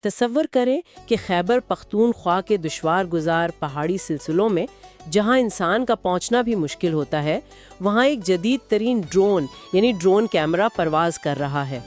تصور کریں کہ خیبر پختونخوا کے دشوار گزار پہاڑی سلسلوں میں جہاں انسان کا پہنچنا بھی مشکل ہوتا ہے، وہاں ایک جدید ترین ڈرون یعنی ڈرون کیمرہ پرواز کر رہا ہے۔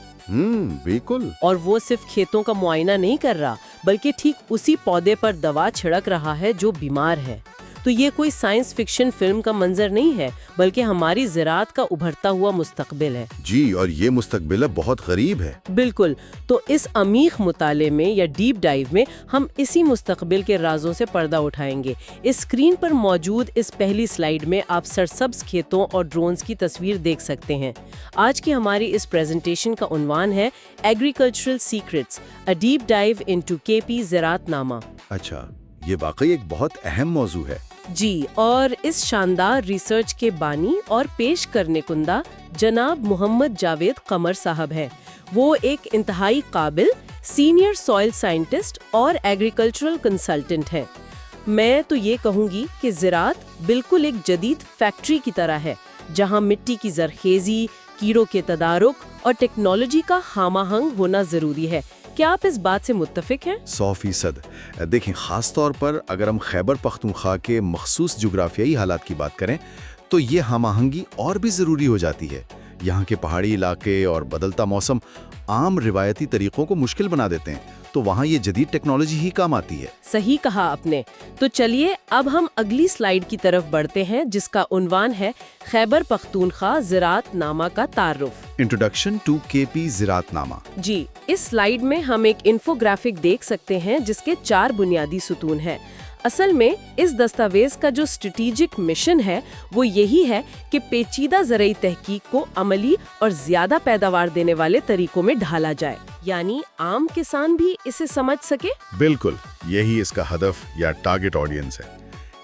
بالکل۔ اور وہ صرف کھیتوں کا معائنہ نہیں کر رہا، بلکہ ٹھیک اسی پودے پر دوا چھڑک رہا ہے جو بیمار ہے۔ تو یہ کوئی سائنس فکشن فلم کا منظر نہیں ہے، بلکہ ہماری زراعت کا ابھرتا ہوا مستقبل ہے۔ جی، اور یہ مستقبل بہت قریب ہے۔ بالکل۔ تو اس عمیق مطالعے میں یا ڈیپ ڈائیو میں ہم اسی مستقبل کے رازوں سے پردہ اٹھائیں گے۔ اس اسکرین پر موجود اس پہلی سلائیڈ میں آپ سرسبز کھیتوں اور ڈرونز کی تصویر دیکھ سکتے ہیں۔ آج کی ہماری اس پریزنٹیشن کا عنوان ہے agricultural secrets, A deep dive into K P زراعت نامہ۔ اچھا، یہ واقعی ایک بہت اہم موضوع ہے۔ جی، اور اس شاندار ریسرچ کے بانی اور پیش کرنے کندہ جناب محمد جاوید قمر صاحب ہیں۔ وہ ایک انتہائی قابل سینئر سوئل سائنٹسٹ اور ایگریکلچرل کنسلٹنٹ ہیں۔ میں تو یہ کہوں گی کہ زراعت بالکل ایک جدید فیکٹری کی طرح ہے، جہاں مٹی کی زرخیزی، کیڑوں کے تدارک اور ٹیکنالوجی کا ہم آہنگ ہونا ضروری ہے۔ کیا آپ اس بات سے متفق ہیں؟ 100%۔ دیکھیں، خاص طور پر اگر ہم خیبر پختونخوا کے مخصوص جغرافیائی حالات کی بات کریں تو یہ ہم آہنگی اور بھی ضروری ہو جاتی ہے۔ یہاں کے پہاڑی علاقے اور بدلتا موسم عام روایتی طریقوں کو مشکل بنا دیتے ہیں، تو وہاں یہ جدید ٹیکنالوجی ہی کام آتی ہے۔ صحیح کہا آپ نے۔ تو چلیے اب ہم اگلی سلائیڈ کی طرف بڑھتے ہیں، جس کا عنوان ہے خیبر پختونخوا زراعت نامہ کا تعارف۔ انٹروڈکشن ٹو کے پی زراعت نامہ۔ جی، اس سلائیڈ میں ہم ایک انفوگرافک دیکھ سکتے ہیں جس کے 4 بنیادی ستون ہیں۔ اصل میں اس دستاویز کا جو اسٹریٹجک مشن ہے وہ یہی ہے کہ پیچیدہ زرعی تحقیق کو عملی اور زیادہ پیداوار دینے والے طریقوں میں ڈھالا جائے، یعنی عام کسان بھی اسے سمجھ سکے۔ بالکل، یہی اس کا ہدف یا ٹارگٹ آڈینس ہے۔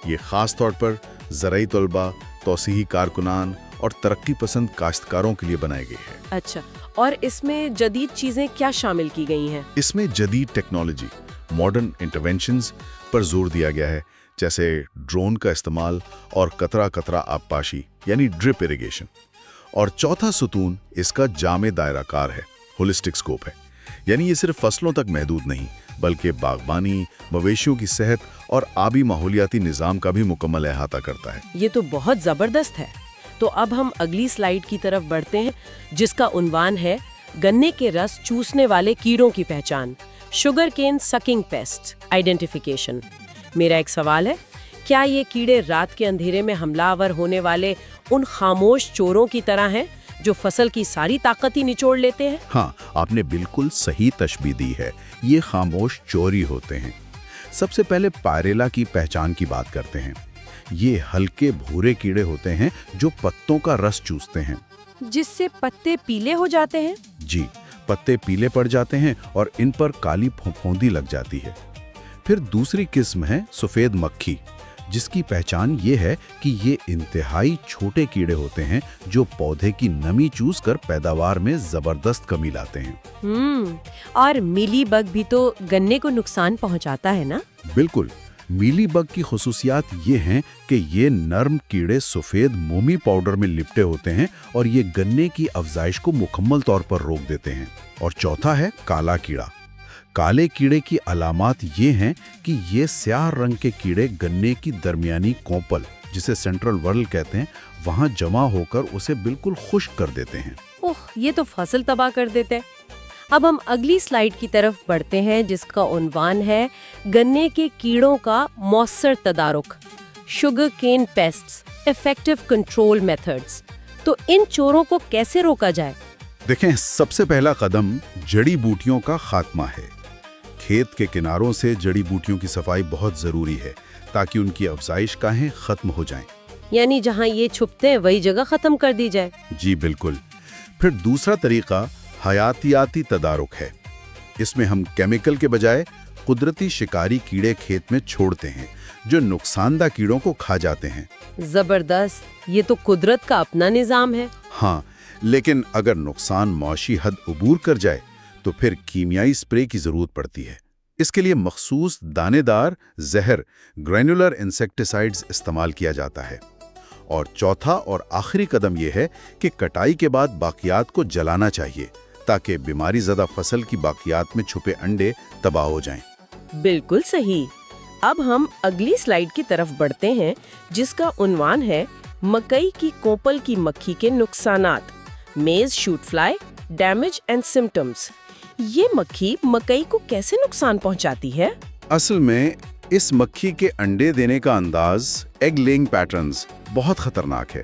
یہ خاص طور پر زرعی طلباء، توسیعی کارکنان اور ترقی پسند کاشتکاروں کے لیے بنائی گئی ہے۔ اچھا، اور اس میں جدید چیزیں کیا شامل کی گئی ہیں؟ اس میں جدید ٹیکنالوجی، ماڈرن انٹرونشنز پر زور دیا گیا ہے، جیسے ڈرون کا استعمال اور قطرہ قطرہ آبپاشی یعنی ڈرپ ایریگیشن۔ اور چوتھا ستون اس کا جامع دائرہ کار ہے، ہولسٹک سکوپ ہے، یعنی یہ صرف فصلوں تک محدود نہیں بلکہ باغبانی، مویشیوں کی صحت اور آبی ماحولیاتی نظام کا بھی مکمل احاطہ کرتا ہے۔ یہ تو بہت زبردست ہے۔ تو اب ہم اگلی سلائیڈ کی طرف بڑھتے ہیں، جس کا عنوان ہے گنے کے رس چوسنے والے کیڑوں کی پہچان، شوگر کین سکنگ پیسٹ آئیڈینٹیفیکیشن۔ میرا ایک سوال ہے، کیا یہ کیڑے رات کے اندھیرے میں حملہ آور ہونے والے ان خاموش چوروں کی طرح ہیں جو فصل کی ساری طاقت ہی نچوڑ لیتے ہیں؟ ہاں، آپ نے بالکل صحیح تشبیہ دی ہے، یہ خاموش چوری ہوتے ہیں۔ سب سے پہلے پائریلا کی پہچان کی بات کرتے ہیں۔ یہ ہلکے بھورے کیڑے ہوتے ہیں جو پتوں کا رس چوستے ہیں، جس سے پتے پیلے ہو جاتے ہیں؟ جی، پتے پیلے پڑ جاتے ہیں اور ان پر کالی پھپھوندی لگ جاتی ہے۔ پھر دوسری قسم ہے سفید مکھی، جس کی پہچان یہ ہے کہ یہ انتہائی چھوٹے کیڑے ہوتے ہیں جو پودے کی نمی چوس کر پیداوار میں زبردست کمی لاتے ہیں۔ اور میلی بگ بھی تو گنے کو نقصان پہنچاتا ہے نا؟ بالکل، میلی بگ کی خصوصیات یہ ہیں کہ یہ نرم کیڑے سفید مومی پاؤڈر میں لپٹے ہوتے ہیں اور یہ گنے کی افزائش کو مکمل طور پر روک دیتے ہیں۔ اور چوتھا ہے کالا کیڑا۔ کالے کیڑے کی علامات یہ ہیں کہ یہ سیاہ رنگ کے کیڑے گنے کی درمیانی کوپل، جسے سینٹرل ورل کہتے ہیں، وہاں جمع ہو کر اسے بالکل خشک کر دیتے ہیں۔ یہ تو فصل تباہ کر دیتے ہیں۔ اب ہم اگلی سلائیڈ کی طرف بڑھتے ہیں، جس کا عنوان ہے گنے کے کیڑوں کا مؤثر تدارک، sugar cane pests effective control methods. تو ان چوروں کو کیسے روکا جائے؟ دیکھیں، سب سے پہلا قدم جڑی بوٹیوں کا خاتمہ ہے۔ کھیت کے کناروں سے جڑی بوٹیوں کی صفائی بہت ضروری ہے تاکہ ان کی افزائش گاہیں ختم ہو جائیں۔ یعنی جہاں یہ چھپتے ہیں وہی جگہ ختم کر دی جائے۔ جی بالکل۔ پھر دوسرا طریقہ حیاتیاتی تدارک ہے۔ اس میں ہم کیمیکل کے بجائے قدرتی شکاری کیڑے کھیت میں چھوڑتے ہیں جو نقصان دہ کیڑوں کو کھا جاتے ہیں۔ زبردست، یہ تو قدرت کا اپنا نظام ہے۔ ہاں، لیکن اگر نقصان معاشی حد عبور کر جائے تو پھر کیمیائی سپرے کی ضرورت پڑتی ہے۔ اس کے لیے مخصوص دانے دار زہر گرینولر انسیکٹیسائیڈز استعمال کیا جاتا ہے۔ اور چوتھا اور آخری قدم یہ ہے کہ کٹائی کے بعد باقیات کو جلانا چاہیے ताकि बीमारी ज़्यादा फसल की बाकियात में छुपे अंडे तबाह हो जाएं। बिल्कुल सही। अब हम अगली स्लाइड की तरफ बढ़ते हैं, जिसका उन्वान है मकई की कोपल की मक्खी के नुकसानात, मेज shoot fly, damage and symptoms. ये मक्खी मकई को कैसे नुकसान पहुंचाती है? असल में इस मक्खी के अंडे देने का अंदाज, एग लेइंग पैटर्न्स, बहुत खतरनाक है।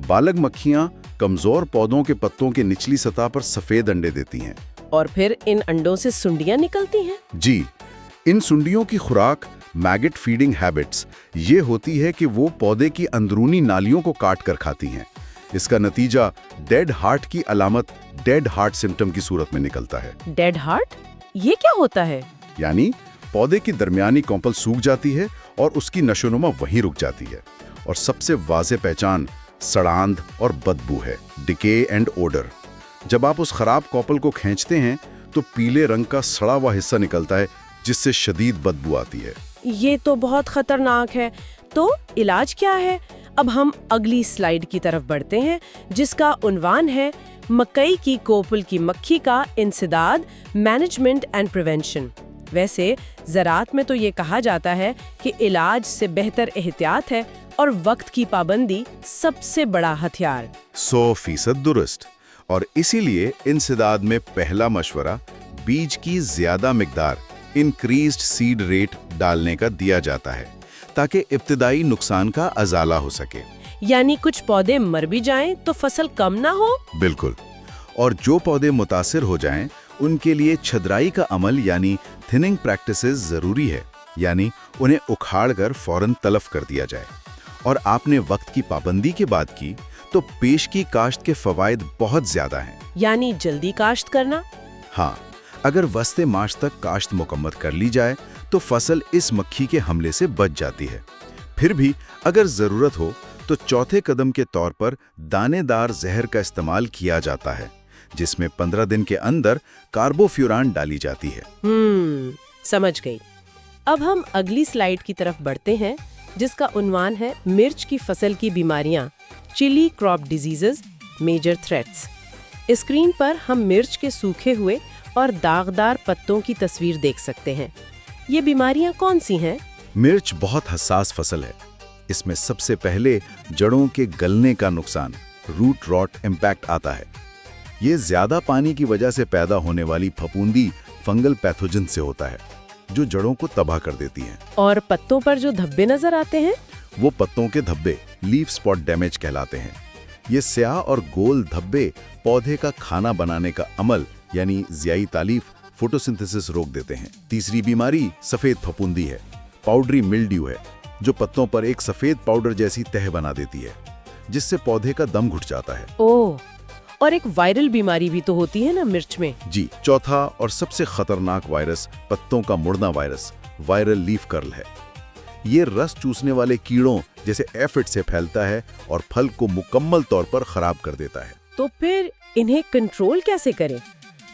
बालग मक्खियां कमजोर पौधों के पत्तों के निचली सतह पर सफेद अंडे देती हैं। और फिर इन अंडों से सुंडियां निकलती हैं। जी, इन सुंडियों की खुराक मैगेट फीडिंग हैबिट्स ये होती है कि वो पौधे की अंदरूनी नालियों को काट कर खाती हैं। इसका नतीजा डेड हार्ट की अलामत, डेड हार्ट सिम्टम की सूरत में निकलता है। Dead heart? ये क्या होता है? यानी पौधे की दरमियानी कॉम्पल सूख जाती है और उसकी नशोनुमा वहीं रुक जाती है। और सबसे वाज़ेह पहचान सड़ांध और बदबू है, डिके एंड ओडर। जब आप उस खराब कॉपल को खींचते हैं तो पीले रंग का सड़ा हुआ हिस्सा निकलता है, जिससे शदीद बदबू आती है। ये तो बहुत खतरनाक है। तो इलाज क्या है? अब हम अगली स्लाइड की तरफ बढ़ते हैं, जिसका उन्वान है मकई की कोपल की मक्खी का इंसदाद, मैनेजमेंट एंड प्रिवेंशन। वैसे ज़राअत में तो ये कहा जाता है कि इलाज से बेहतर एहतियात है और वक्त की पाबंदी सबसे बड़ा हथियार। 100% दुरुस्त। और इसीलिए इंसदाद में पहला मशवरा बीज की ज्यादा मिकदार, इंक्रीज्ड सीड रेट डालने का दिया जाता है, ताकि इब्तिदाई नुकसान का अजाला हो सके। यानी कुछ पौधे मर भी जाएं तो फसल कम ना हो? बिल्कुल। और जो पौधे मुतासिर हो जाएं, उनके लिए छदराई का अमल यानी थिनिंग प्रैक्टिसेस जरूरी है, यानी उन्हें उखाड़ कर फौरन तलफ कर दिया जाए। और आपने वक्त की पाबंदी की बात की तो पेश की काश्त के फवायद बहुत ज्यादा हैं। यानी जल्दी काश्त करना? हाँ, अगर वस्ते मार्च तक काश्त मुकम्मल कर ली जाए तो फसल इस मक्खी के हमले से बच जाती है। फिर भी अगर जरूरत हो तो चौथे कदम के तौर पर दानेदार जहर का इस्तेमाल किया जाता है, जिसमें 15 दिन के अंदर कार्बोफ्यूरान डाली जाती है। समझ गई। अब हम अगली स्लाइड की तरफ बढ़ते हैं, जिसका उन्वान है मिर्च की फसल की बीमारियां, chilli crop diseases, major threats. Screen पर हम मिर्च के सूखे हुए और दागदार पत्तों की तस्वीर देख सकते हैं। ये बीमारियां कौन सी हैं? मिर्च बहुत हसास फसल है। इसमें सबसे पहले जड़ों के गलने का नुकसान, रूट रॉट इम्पैक्ट आता है। ये ज्यादा पानी की वजह से पैदा होने वाली फफूंदी फंगल पैथोजन से होता है, जो जड़ों को तबाह कर देती हैं। और पत्तों पर जो धब्बे नजर आते हैं, वो पत्तों के धब्बे लीफ स्पॉट डैमेज कहलाते हैं। ये स्याह और गोल धब्बे पौधे का खाना बनाने का अमल यानी ज़ियाई तालीफ, फोटोसिंथेसिस रोक देते हैं। तीसरी बीमारी सफेद फफूंदी है, पाउडरी मिल्ड्यू है, जो पत्तों पर एक सफेद पाउडर जैसी तह बना देती है, जिससे पौधे का दम घुट जाता है। ओह, और एक वायरल बीमारी भी तो होती है ना मिर्च में? जी, चौथा और सबसे खतरनाक वायरस पत्तों का मुड़ना वायरस, वायरल लीफ कर्ल है। ये रस चूसने वाले कीड़ों जैसे एफिड से फैलता है और फल को मुकम्मल तौर पर खराब कर देता है। तो फिर इन्हें कंट्रोल कैसे करें?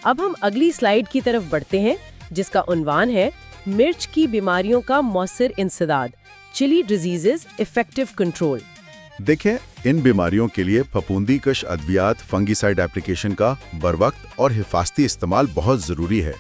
अब हम अगली स्लाइड की तरफ बढ़ते हैं, जिसका उन्वान है मिर्च की बीमारियों का मौसर इंसदाद, चिली डिजीजेस इफेक्टिव कंट्रोल। देखें, इन बीमारियों के लिए फफूंदी कश अद्वियात फंगीसाइड एप्लीकेशन का बरवक्त और हिफाजती इस्तेमाल बहुत जरूरी है।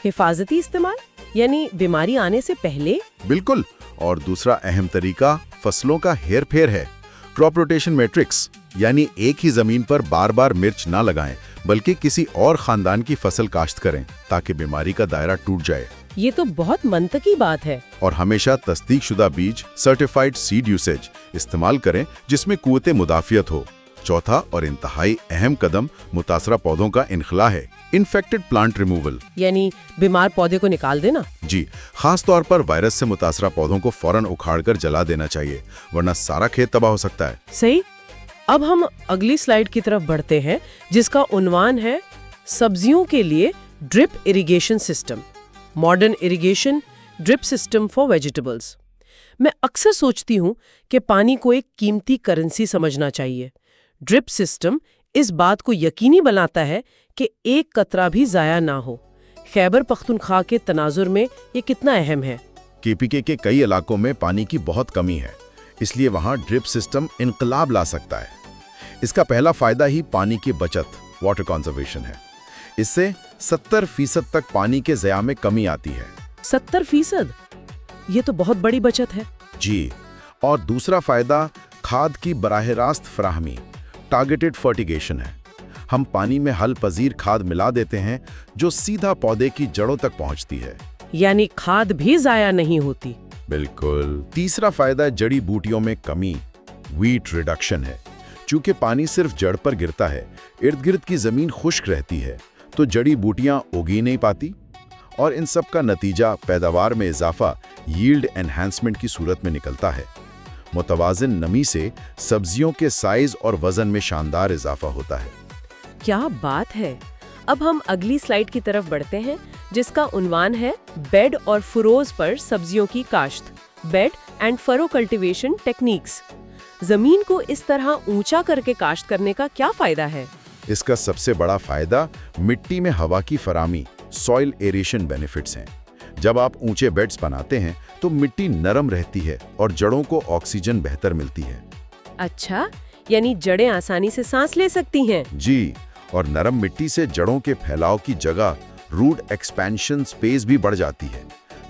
हिफाजती इस्तेमाल यानी बीमारी आने से पहले? बिल्कुल। और दूसरा अहम तरीका फसलों का हेर फेर है, क्रॉप रोटेशन मैट्रिक्स, यानी एक ही जमीन पर बार बार मिर्च ना लगाएं, बल्कि किसी और खानदान की फसल काश्त करें, ताकि बीमारी का दायरा टूट जाए। ये तो बहुत मंतकी बात है। और हमेशा तस्दीक शुदा बीज, सर्टिफाइड सीड यूसेज इस्तेमाल करें, जिसमें कुव्वते मुदाफियत हो। चौथा और इंतहाई अहम कदम मुतासरा पौधों का इनखला है, इन्फेक्टेड प्लांट रिमूवल, यानी बीमार पौधे को निकाल देना। जी, खास तौर पर वायरस से मुतासरा पौधों को फौरन उखाड़कर जला देना चाहिए, वरना सारा खेत तबाह हो सकता है। सही। अब हम अगली स्लाइड की तरफ बढ़ते हैं, जिसका उन्वान है सब्जियों के लिए drip irrigation system, modern irrigation drip system for vegetables. मैं अक्सर सोचती हूँ कि पानी को एक कीमती करेंसी समझना चाहिए। ड्रिप सिस्टम इस बात को यकीनी बनाता है कि एक कतरा भी जाया ना हो। खैबर पख्तूनख्वा के तनाजुर में ये कितना अहम है। केपीके के कई इलाकों में पानी की बहुत कमी है, इसलिए वहाँ ड्रिप सिस्टम इनकलाब ला सकता है। इसका पहला फायदा ही पानी की बचत, वाटर कंजर्वेशन है। इससे 70% तक पानी के ज़या में कमी आती है। 70%? ये तो बहुत बड़ी बचत है। जी, और दूसरा फायदा खाद की बराह रास्त फराहमी, टारगेटेड फर्टिगेशन है। हम पानी में हल पजीर खाद मिला देते हैं जो सीधा पौधे की जड़ों तक पहुंचती है। यानी खाद भी जाया नहीं होती। बिल्कुल। तीसरा फायदा जड़ी बूटियों में कमी, वीट रिडक्शन है। चूंकि पानी सिर्फ जड़ पर गिरता है, इर्द गिर्द की जमीन खुश्क रहती है, तो जड़ी बूटियां उगी नहीं पाती, और इन सब का नतीजा पैदावार में इजाफा, यील्ड एनहांसमेंट की सूरत में निकलता है। मुतवाज़िन नमी से सब्जियों के साइज और वजन में शानदार इजाफा होता है। क्या बात है। अब हम अगली स्लाइड की तरफ बढ़ते हैं, जिसका उन्वान है बेड और फुरोज पर सब्जियों की काश्त, bed and furrow cultivation techniques. जमीन को इस तरह ऊंचा करके काश्त करने का क्या फायदा है? इसका सबसे बड़ा फायदा मिट्टी में हवा की फरामी, सॉइल एरेशन बेनिफिट्स हैं। जब आप ऊंचे बेड्स बनाते हैं तो मिट्टी नरम रहती है और जड़ों को ऑक्सीजन बेहतर मिलती है। अच्छा, यानी जड़ें आसानी से सांस ले सकती हैं। जी, और नरम मिट्टी से जड़ों के फैलाव की जगह रूट एक्सपेंशन स्पेस भी बढ़ जाती है।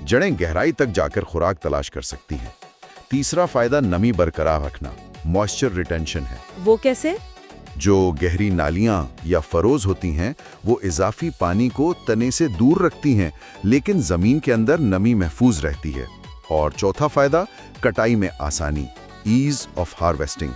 जड़ें गहराई तक जाकर खुराक तलाश कर सकती हैं। तीसरा फायदा नमी बरकरार रखना, मॉइस्चर रिटेंशन है। वो कैसे? जो गहरी नालियां या फरोज होती हैं वो इजाफी पानी को तने से दूर रखती हैं, लेकिन जमीन के अंदर नमी महफूज रहती है। और चौथा फायदा कटाई में आसानी, ईज ऑफ हार्वेस्टिंग।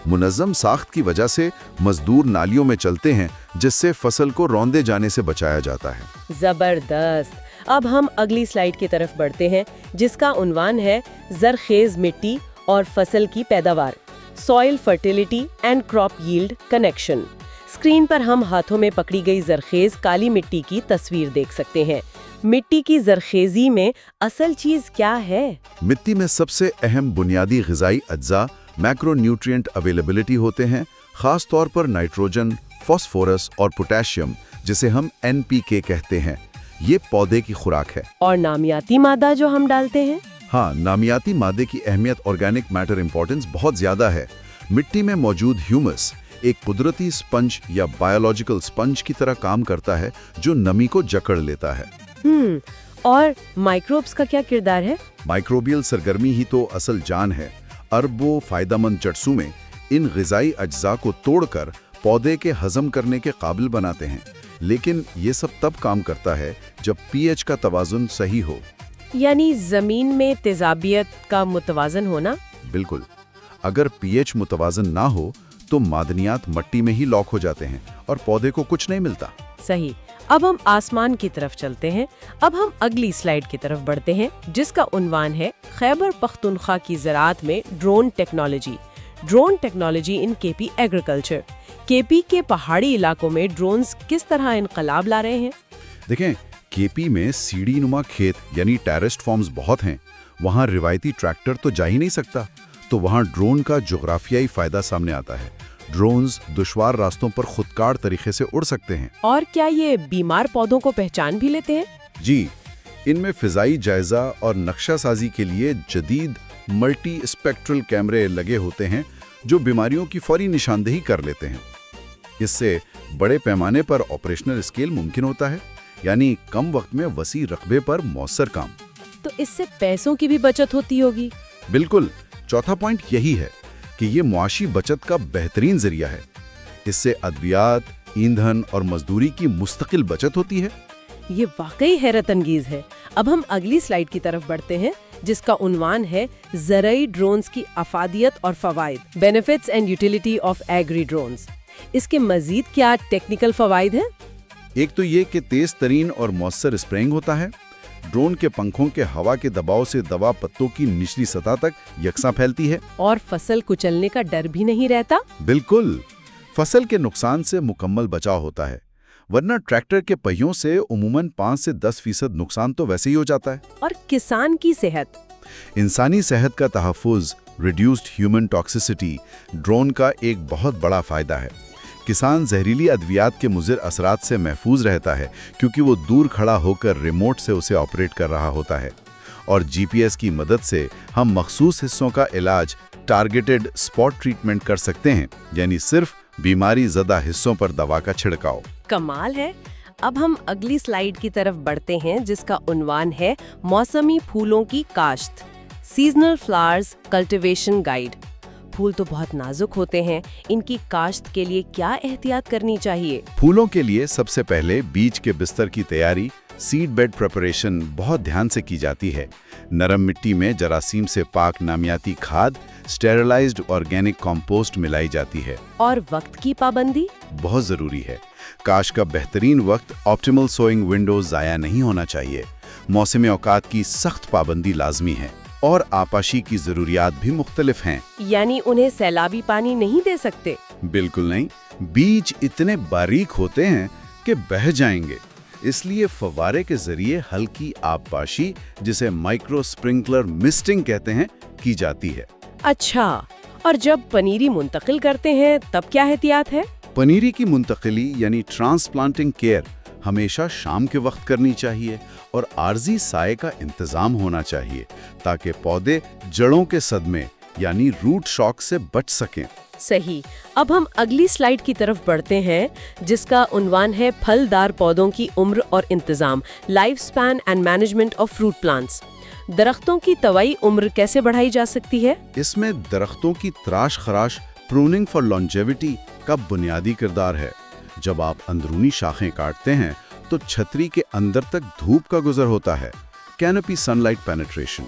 मुनज़्ज़म साख्त की वजह से मजदूर नालियों में चलते हैं, जिससे फसल को रौंदे जाने से बचाया जाता है। जबरदस्त। अब हम अगली स्लाइड की तरफ बढ़ते हैं, जिसका उन्वान है जरखेज मिट्टी और फसल की पैदावार, soil fertility and crop yield connection. Screen पर हम हाथों में पकड़ी गई जरखेज काली मिट्टी की तस्वीर देख सकते हैं। मिट्टी की जरखेजी में असल चीज क्या है? मिट्टी में सबसे अहम बुनियादी ग़िज़ाई अज्जा मैक्रोन्यूट्रिएंट अवेलेबिलिटी होते हैं, खास तौर पर नाइट्रोजन, फास्फोरस और पोटेशियम, जिसे हम NPK कहते हैं। ये पौधे की खुराक है। और नामियाती मादा जो हम डालते हैं? हाँ, नामियाती मादे की अहमियत ऑर्गेनिक मैटर इंपॉर्टेंस बहुत ज्यादा है। मिट्टी में मौजूद ह्यूमस एक कुदरती स्पंज या बायोलॉजिकल स्पंज की तरह काम करता है, जो नमी को जकड़ लेता है। और माइक्रोब्स का क्या किरदार है? माइक्रोबियल सरगर्मी ही तो असल जान है। अरबों फायदेमंद जट्सुमें इन ग़िज़ाई अज्जा को तोड़कर पौधे के हजम करने के काबिल बनाते हैं। लेकिन ये सब तब काम करता है जब pH का तवाज़ुन सही हो। यानी जमीन में तेजाबियत का मुतवाजन होना? बिल्कुल। अगर pH मुतवाजन ना हो तो मादनियात मट्टी में ही लॉक हो जाते हैं और पौधे को कुछ नहीं मिलता। सही। अब हम आसमान की तरफ चलते हैं। अब हम अगली स्लाइड की तरफ बढ़ते हैं, जिसका उन्वान है खैबर पख्तूनख्वा की ज़राअत में drone technology, drone technology in KP agriculture. KP के पहाड़ी इलाकों में ड्रोन्स किस तरह इनकलाब ला रहे हैं? देखें, केपी में सीढ़ी नुमा खेत यानी टेरेस्ड फॉर्म्स बहुत हैं। वहाँ रिवायती ट्रैक्टर तो जा ही नहीं सकता, तो वहाँ ड्रोन का जोग्राफियाई फायदा सामने आता है। ड्रोन्स दुश्वार रास्तों पर खुदकार तरीके से उड़ सकते हैं। और क्या ये बीमार पौधों को पहचान भी लेते हैं? जी, इनमें फिजाई जायजा और नक्शा साजी के लिए जदीद मल्टी स्पेक्ट्रल कैमरे लगे होते हैं, जो बीमारियों की फौरी निशानदेही कर लेते हैं। इससे बड़े पैमाने पर ऑपरेशनल स्केल मुमकिन होता है, यानी कम वक्त में वसी रकबे पर मौसर काम। तो इससे पैसों की भी बचत होती होगी। बिल्कुल। चौथा पॉइंट यही है कि ये मुआशी बचत का बेहतरीन जरिया है। इससे अद्वियात, ईंधन और मजदूरी की मुस्तकिल बचत होती है। ये वाकई हैरत अंगेज है। अब हम अगली स्लाइड की तरफ बढ़ते हैं, जिसका उन्वान है ज़राई ड्रोन्स की अफादियत और फवाइद, benefits and utility of agri drones. इसके मजीद क्या टेक्निकल फवाइद हैं? एक तो ये कि तेज तरीन और मौसर स्प्रेइंग होता है। ड्रोन के पंखों के हवा के दबाव से दवा पत्तों की निचली सतह तक यकसा फैलती है। और फसल कुचलने का डर भी नहीं रहता। बिल्कुल। फसल के नुकसान से मुकम्मल बचाव होता है, वरना ट्रैक्टर के पहियों से उमूमन 5 से 10% नुकसान तो वैसे ही हो जाता है। और किसान की सेहत? इंसानी सेहत का तहफ़्फ़ुज़, रिड्यूस्ड ह्यूमन टॉक्सिसिटी ड्रोन का एक बहुत बड़ा फ़ायदा है। किसान जहरीली अद्वियात के मुज़िर असरात से महफूज रहता है, क्योंकि वो दूर खड़ा होकर रिमोट से उसे ऑपरेट कर रहा होता है। और GPS की मदद से हम मखसूस हिस्सों का इलाज, टारगेटेड स्पॉट ट्रीटमेंट कर सकते हैं, यानी सिर्फ बीमारी ज़दा हिस्सों पर दवा का छिड़काव। कमाल है। اب ہم اگلی سلائیڈ کی طرف بڑھتے ہیں جس کا عنوان ہے موسمی پھولوں کی کاشت، سیزنل فلاورز کلٹیویشن گائیڈ۔ پھول تو بہت نازک ہوتے ہیں، ان کی کاشت کے لیے کیا احتیاط کرنی چاہیے؟ پھولوں کے لیے سب سے پہلے بیج کے بستر کی تیاری، سیڈ بیڈ پریپریشن بہت دھیان سے کی جاتی ہے۔ نرم مٹی میں جراثیم سے پاک نامیاتی کھاد، اسٹیرلائزڈ آرگینک کمپوسٹ ملائی جاتی ہے۔ اور وقت کی پابندی بہت ضروری ہے۔ کاشت کا بہترین وقت آپٹیمل سوئنگ ونڈو ضائع نہیں ہونا چاہیے۔ موسم اوقات کی سخت پابندی لازمی ہے، اور آپاشی کی ضروریات بھی مختلف ہیں۔ یعنی انہیں سیلابی پانی نہیں دے سکتے؟ بالکل نہیں، بیج اتنے باریک ہوتے ہیں کہ بہہ جائیں گے، اس لیے فوارے کے ذریعے ہلکی آبپاشی، جسے مائکرو سپرنکلر مسٹنگ کہتے ہیں، کی جاتی ہے۔ اچھا، اور جب پنیری منتقل کرتے ہیں تب کیا احتیاط ہے؟ پنیری کی منتقلی یعنی ٹرانسپلانٹنگ کیئر ہمیشہ شام کے وقت کرنی چاہیے، اور عارضی سائے کا انتظام ہونا چاہیے تاکہ پودے جڑوں کے صدمے یعنی روٹ شاک سے بچ سکیں۔ صحیح۔ اب ہم اگلی سلائیڈ کی طرف بڑھتے ہیں جس کا عنوان ہے پھلدار پودوں کی عمر اور انتظام، life Spain and management of fruit plants. درختوں کی طوعی عمر کیسے بڑھائی جا سکتی ہے؟ اس میں درختوں کی تراش خراش، پروننگ فار لانجیوٹی کا بنیادی کردار ہے۔ جب آپ اندرونی شاخیں کاٹتے ہیں تو چھتری کے اندر تک دھوپ کا گزر ہوتا ہے، کینوپی سن لائٹ پینیٹریشن،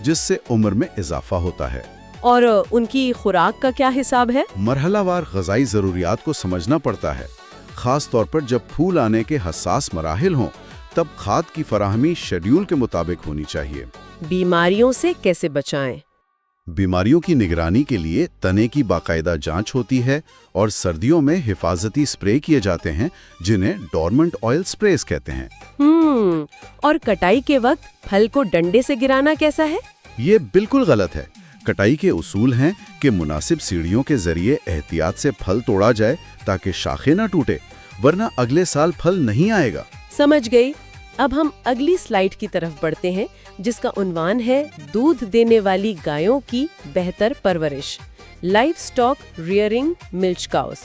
جس سے عمر میں اضافہ ہوتا ہے۔ اور ان کی خوراک کا کیا حساب ہے؟ مرحلہ وار غذائی ضروریات کو سمجھنا پڑتا ہے، خاص طور پر جب پھول آنے کے حساس مراحل ہوں، تب کھاد کی فراہمی شیڈیول کے مطابق ہونی چاہیے۔ بیماریوں سے کیسے بچائیں؟ بیماریوں کی نگرانی کے لیے تنے کی باقاعدہ جانچ ہوتی ہے، اور سردیوں میں حفاظتی سپرے کیے جاتے ہیں جنہیں ڈورمنٹ آئل سپریز کہتے ہیں۔ اور کٹائی کے وقت پھل کو ڈنڈے سے گرانا کیسا ہے؟ یہ بالکل غلط ہے۔ کٹائی کے اصول ہیں کہ مناسب سیڑھیوں کے ذریعے احتیاط سے پھل توڑا جائے تاکہ شاخیں نہ ٹوٹے، ورنہ اگلے سال پھل نہیں آئے گا۔ سمجھ گئی۔ اب ہم اگلی سلائیڈ کی طرف بڑھتے ہیں جس کا عنوان ہے دودھ دینے والی گایوں کی بہتر پرورش، life stock rearing mulch cows.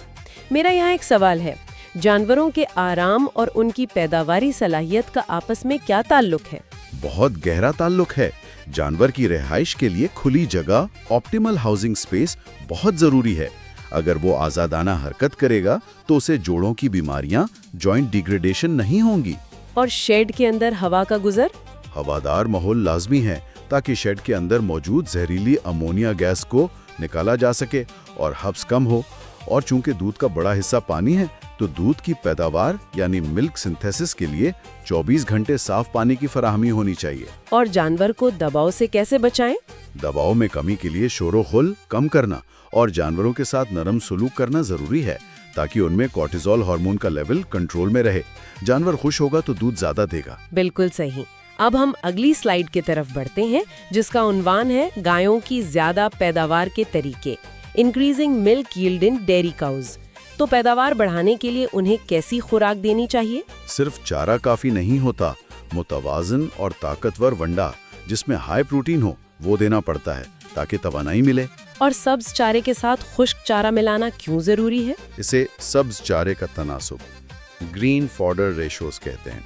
میرا یہاں ایک سوال ہے، جانوروں کے آرام اور ان کی پیداواری صلاحیت کا آپس میں کیا تعلق ہے؟ بہت گہرا تعلق ہے۔ جانور کی رہائش کے لیے کھلی جگہ، آپٹیمل ہاؤسنگ سپیس بہت ضروری ہے۔ اگر وہ آزادانہ حرکت کرے گا تو اسے جوڑوں کی بیماریاں، جوائنٹ ڈیگریڈیشن نہیں ہوں گی۔ اور شیڈ کے اندر ہوا کا گزر؟ ہوادار ماحول لازمی ہے تاکہ شیڈ کے اندر موجود زہریلی امونیا گیس کو نکالا جا سکے اور حبس کم ہو۔ اور چونکہ دودھ کا بڑا حصہ پانی ہے، تو دودھ کی پیداوار یعنی ملک سنتھیسس کے لیے 24 گھنٹے صاف پانی کی فراہمی ہونی چاہیے۔ اور جانور کو دباؤ سے کیسے بچائیں؟ دباؤ میں کمی کے لیے شور و خل کم کرنا اور جانوروں کے ساتھ نرم سلوک کرنا ضروری ہے تاکہ ان میں کورٹیزول ہارمون کا لیول کنٹرول میں رہے۔ جانور خوش ہوگا تو دودھ زیادہ دے گا۔ بالکل صحیح۔ اب ہم اگلی سلائیڈ کی طرف بڑھتے ہیں جس کا عنوان ہے گایوں کی زیادہ پیداوار کے طریقے، انکریزنگ ملک ییلڈ ان ڈیری کاؤز۔ تو پیداوار بڑھانے کے لیے انہیں کیسی خوراک دینی چاہیے؟ صرف چارہ کافی نہیں ہوتا، متوازن اور طاقتور ونڈا جس میں ہائی پروٹین ہو وہ دینا پڑتا ہے تاکہ توانائی ملے۔ اور سبز چارے کے ساتھ خشک چارہ ملانا کیوں ضروری ہے؟ اسے سبز چارے کا تناسب، گرین فوڈر ریشوز کہتے ہیں۔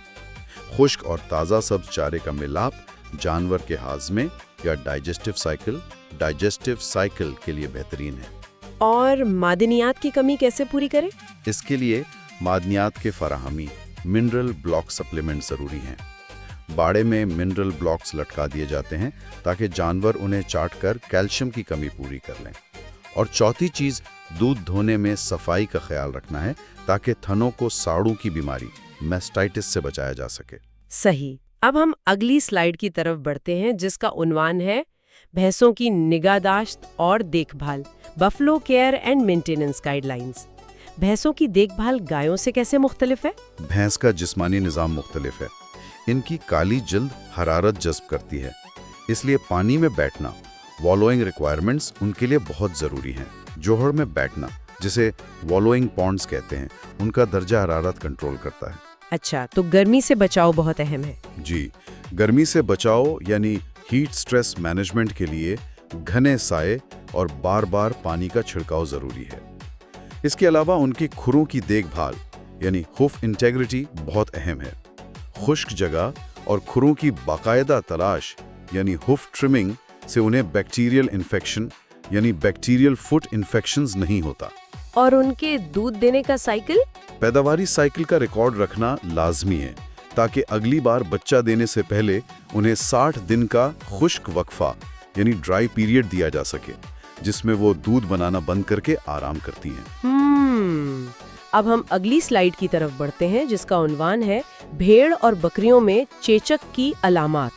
خشک اور تازہ سبز چارے کا ملاپ جانور کے ہاضمے یا ڈائجسٹو سائیکل کے لیے بہترین ہے۔ اور معدنیات کی کمی کیسے پوری کریں؟ اس کے لیے معدنیات کے فراہمی، منرل بلاک سپلیمنٹ ضروری ہیں۔ باڑے میں منرل بلاکس لٹکا دیے جاتے ہیں تاکہ جانور انہیں چاٹ کر کیلشیم کی کمی پوری کر لیں۔ اور چوتھی چیز، دودھ دھونے میں صفائی کا خیال رکھنا ہے تاکہ تھنوں کو ساڑوں کی بیماری میسٹائٹس سے بچایا جا سکے۔ صحیح۔ اب ہم اگلی سلائیڈ کی طرف بڑھتے ہیں جس کا عنوان ہے بھینسوں کی نگہداشت اور دیکھ بھال، buffalo care and maintenance guidelines. بھینسوں کی دیکھ بھال گایوں سے کیسے مختلف ہے؟ بھینس کا جسمانی نظام مختلف ہے۔ ان کی کالی جلد حرارت جذب کرتی ہے، اس لیے پانی میں بیٹھنا، والوئنگ ریکوائرمنٹس ان کے لیے بہت ضروری ہیں۔ جوہر میں بیٹھنا، جسے والوئنگ پونڈز کہتے ہیں، ان کا درجہ حرارت کنٹرول کرتا ہے۔ اچھا، تو گرمی سے بچاؤ بہت اہم ہے۔ جی، گرمی سے بچاؤ یعنی ہیٹ سٹریس مینجمنٹ کے لیے گھنے سائے اور بار بار پانی کا چھڑکاؤ ضروری ہے۔ اس کے علاوہ ان کی کھروں کی دیکھ بھال، यानी हुफ इंटेग्रिटी बहुत अहम है। खुश्क जगह और खुरों की बाकायदा तलाश यानी हुफ ट्रिमिंग से उन्हें बैक्टीरियल इन्फेक्शन यानी बैक्टीरियल फुट इन्फेक्शंस नहीं होता। और उनके दूध देने का साइकिल? पैदावारी साइकिल का रिकॉर्ड रखना लाजमी है ताकि अगली बार बच्चा देने से पहले उन्हें 60 दिन का खुश्क वक्फा यानी ड्राई पीरियड दिया जा सके, जिसमें वो दूध बनाना बंद करके आराम करती हैं। अब हम अगली स्लाइड की तरफ बढ़ते हैं, जिसका उन्वान है भेड़ और बकरियों में चेचक की अलामात,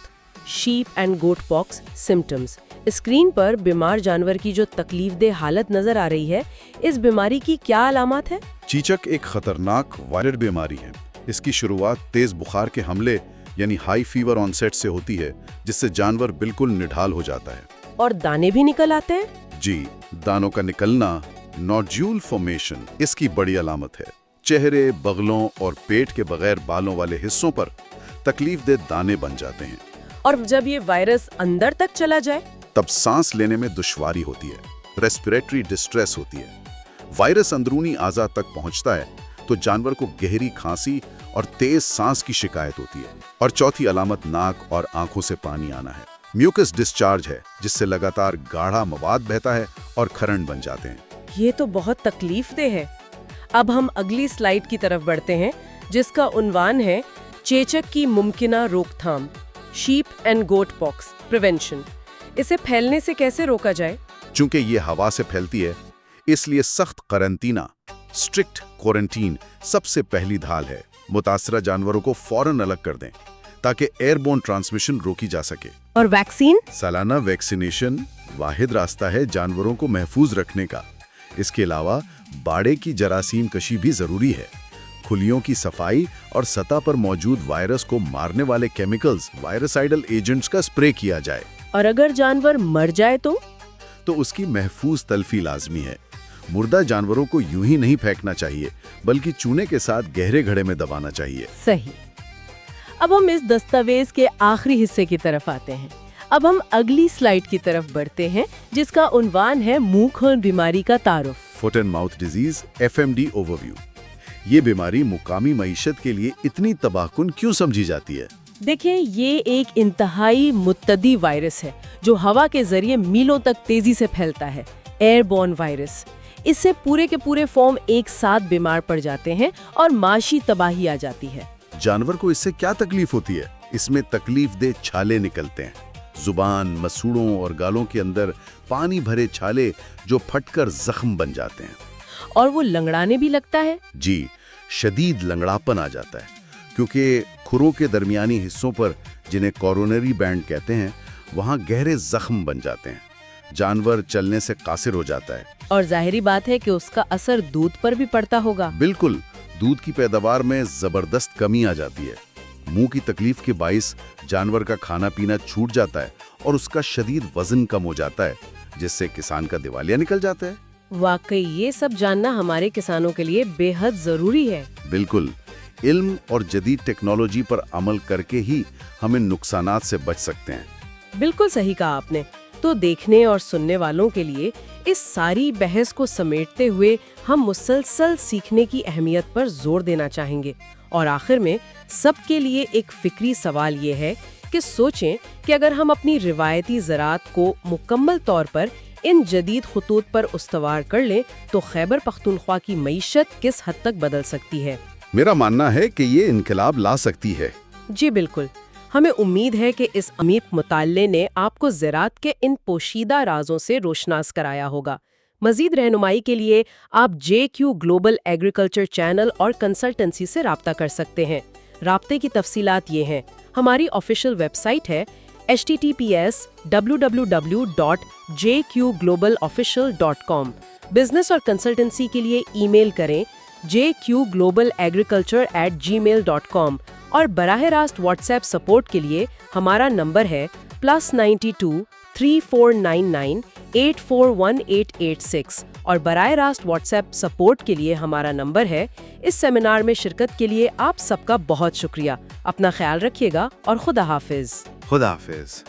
sheep and goat pox symptoms. Screen पर बीमार जानवर की जो तकलीफदेह हालत नजर आ रही है, इस बीमारी की क्या अलामत है? चीचक एक खतरनाक वायरल बीमारी है। इसकी शुरुआत तेज बुखार के हमले यानी हाई फीवर ऑनसेट से होती है, जिससे जानवर बिल्कुल निढाल हो जाता है। और दाने भी निकल आते हैं? जी, दानों का निकलना, नोड्यूल फॉर्मेशन, इसकी बड़ी अलामत है। चेहरे, बगलों और पेट के बगैर बालों वाले हिस्सों पर तकलीफदेह दाने बन जाते हैं। और जब ये वायरस अंदर तक चला जाए? तब सांस लेने में दुश्वारी होती है, रेस्पिरेटरी डिस्ट्रेस होती है। वायरस अंदरूनी आज़ा तक पहुंचता है तो जानवर को गहरी खांसी और तेज सांस की शिकायत होती है। और चौथी अलामत नाक और आंखों से पानी आना है। म्यूकस डिस्चार्ज है, जिससे लगातार गाढ़ा मवाद बहता है और खरण बन जाते हैं। ये तो बहुत तकलीफदेह है। अब हम अगली स्लाइड की तरफ बढ़ते हैं, जिसका उन्वान है चेचक की मुमकिना रोकथाम, sheep and goat pox prevention. इसे फैलने से कैसे रोका जाए? चूंकि ये हवा से फैलती है, इसलिए सख्त करंटीना, स्ट्रिक्ट क्वारंटीन सबसे पहली ढाल है। मुतासरा जानवरों को फौरन अलग कर दें ताकि एयरबोर्न ट्रांसमिशन रोकी जा सके। और वैक्सीन? सालाना वैक्सीनेशन वाहिद रास्ता है जानवरों को महफूज रखने का। इसके अलावा बाड़े की जरासीम कशी भी जरूरी है। खुलियों की सफाई और सतह पर मौजूद वायरस को मारने वाले केमिकल्स, वायरसाइडल एजेंट्स का स्प्रे किया जाए। और अगर जानवर मर जाए तो उसकी महफूज तल्फी लाजमी है। मुर्दा जानवरों को यूं ही नहीं फेंकना चाहिए, बल्कि चूने के साथ गहरे घड़े में दबाना चाहिए। सही। अब हम इस दस्तावेज के आखिरी हिस्से की तरफ आते हैं। अब हम अगली स्लाइड की तरफ बढ़ते हैं, जिसका उन्वान है मुंह खोल बीमारी का तारुफ। Foot and mouth disease, FMD overview. ये बीमारी मुकामी मईशत के लिए इतनी तबाहकुन क्यों समझी जाती है? देखिए, ये एक इंतहाई मुत्तदी वायरस है जो हवा के जरिए मीलों तक तेजी से फैलता है। Airborne virus. इससे पूरे के पूरे फॉर्म एक साथ बीमार पड़ जाते हैं और माशी तबाही आ जाती है। जानवर को इससे क्या तकलीफ होती है? इसमें तकलीफदेह छाले निकलते हैं। जुबान, मसूड़ों और गालों के अंदर पानी भरे छाले जो फटकर जख्म बन जाते हैं। और वो लंगड़ाने भी लगता है? जी, शदीद लंगड़ापन आ जाता है, क्योंकि खुरों के दरमियानी हिस्सों पर, जिन्हें कोरोनरी बैंड कहते हैं, वहाँ गहरे जख्म बन जाते हैं। जानवर चलने से कासिर हो जाता है। और जाहिरी बात है कि उसका असर दूध पर भी पड़ता होगा। बिल्कुल, दूध की पैदावार में जबरदस्त कमी आ जाती है। मुंह की तकलीफ के बाइस जानवर का खाना पीना छूट जाता है और उसका शदीद वजन कम हो जाता है, जिससे किसान का दिवालिया निकल जाता है। वाकई ये सब जानना हमारे किसानों के लिए बेहद जरूरी है। बिल्कुल, इल्म और जदीद टेक्नोलॉजी पर अमल करके ही हम इन नुकसानात से बच सकते हैं। बिल्कुल सही कहा आपने। तो देखने और सुनने वालों के लिए इस सारी बहस को समेटते हुए हम मुसलसल सीखने की अहमियत पर जोर देना चाहेंगे। और आखिर में सबके लिए एक फिक्री सवाल ये है कि सोचें कि अगर हम अपनी रिवायती ज़राअत को मुकम्मल तौर पर इन जदीद खतूत पर उस्तवार कर लें तो खैबर पख्तूनख्वा की मईशत किस हद तक बदल सकती है। मेरा मानना है कि ये इनकलाब ला सकती है। जी बिल्कुल। हमें उम्मीद है कि इस अमीक मुताले ने आपको ज़राअत के इन पोशीदा राजों से रोशनास कराया होगा। मज़ीद रहनुमाई के लिए आप JQ ग्लोबल एग्रीकल्चर चैनल और कंसल्टेंसी से राब्ता कर सकते हैं। राब्ते की तफसीलात ये हैं। हमारी ऑफिशियल वेबसाइट है https://www.jqglobalofficial.com। बिजनेस और कंसल्टेंसी के लिए ईमेल करें jqglobalagriculture@gmail.com और बराह रास्त व्हाट्सएप सपोर्ट के लिए हमारा नंबर है +92 3499 841886 और बराह रास्त व्हाट्सएप सपोर्ट के लिए हमारा नंबर है। इस सेमिनार में शिरकत के लिए आप सबका बहुत शुक्रिया। अपना ख्याल रखिएगा और खुदा हाफिज। खुदा हाफिज।